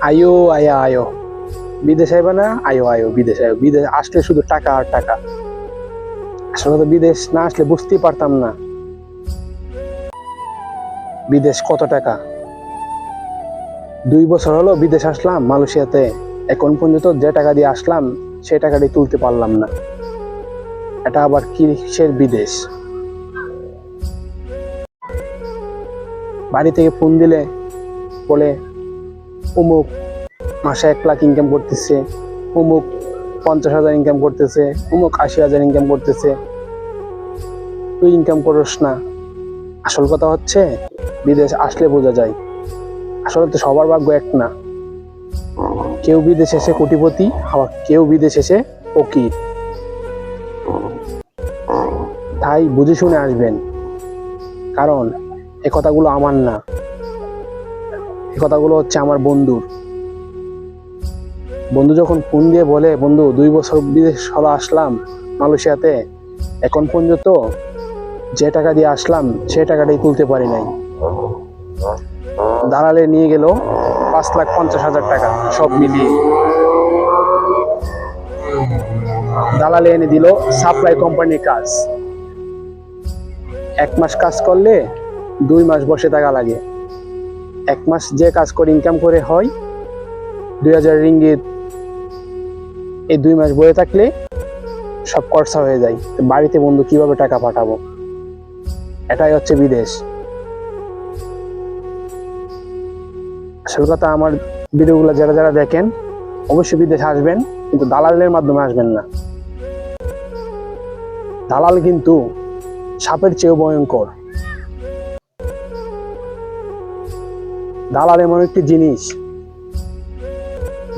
আয়ো আয়া আয়ো, বিদেশ আইবা না, আয়ো আয়ো বিদেশ আয়ো। বিদেশ আসলে শুধু টাকা আর টাকা। আসলে তো বিদেশ না আসলে বুঝতেই পারতাম না বিদেশ কত টাকা। 2 বছর হলো বিদেশ আসলাম মালয়েশিয়াতে, এখন পর্যন্ত যে টাকা দিয়ে আসলাম সে টাকাটি তুলতে পারলাম না। এটা আবার কিসের বিদেশ? বাড়ি থেকে ফোন দিলে বলে অমুক মাসে 1 লাখ ইনকাম করতেছে, অমুক 50,000 ইনকাম করতেছে, অমুক 80,000 ইনকাম করতেছে। তুই ইনকাম করস না। আসল কথা হচ্ছে বিদেশ আসলে বোঝা যায় আসলে তো সবার ভাগ্য এক না। কেউ বিদেশ এসে কোটিপতি, আবার কেউ বিদেশ এসে ফকির। তাই বুঝে শুনে আসবেন, কারণ এ কথাগুলো আমার না, এ কথাগুলো হচ্ছে আমার বন্ধুর। বন্ধু যখন ফোন দিয়ে বলে, বন্ধু 2 বছর বিদেশ হলো আসলাম মালয়েশিয়াতে, এখন পর্যন্ত যে টাকা দিয়ে আসলাম সে টাকাটাই তুলতে পারি নাই। দালালে নিয়ে গেল 5,50,000 টাকা সব মিলিয়ে। দালালে এনে দিল সাপ্লাই কোম্পানির কাজ। 1 মাস কাজ করলে 2 মাস বসে থাকা লাগে। 1 মাস যে কাজ করে ইনকাম করে হয় 2,000 রিঙ্গিত। এই 2 মাস বয়ে থাকলে সব খরচা হয়ে যায়। বাড়িতে বন্ধু কিভাবে টাকা পাঠাবো? এটাই হচ্ছে বিদেশ। আসল কথা, আমার ভিডিওগুলো যারা যারা দেখেন অবশ্যই বিদেশে আসবেন, কিন্তু দালালের মাধ্যমে আসবেন না। দালাল কিন্তু সাপের চেয়েও ভয়ঙ্কর। দালাল এমন একটি জিনিস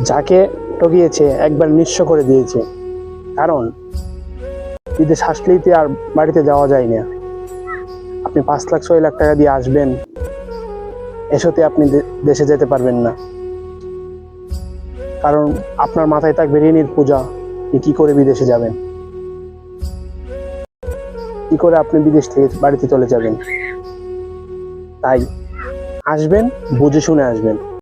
যাকে ঠকিয়েছে একবার নিঃস্ব করে দিয়েছে। কারণ বিদেশ আসলেই তো আর বাড়িতে যাওয়া যায় না। আপনি 5 লাখ 6 লাখ টাকা দিয়ে আসবেন, এসতে আপনি দেশে যেতে পারবেন না। কারণ আপনার মাথায় থাকবে ঋণের পূজা। আপনি কি করে বিদেশে যাবেন? কি করে আপনি বিদেশ থেকে বাড়িতে চলে যাবেন? তাই আসবেন, বুঝে শুনে আসবেন।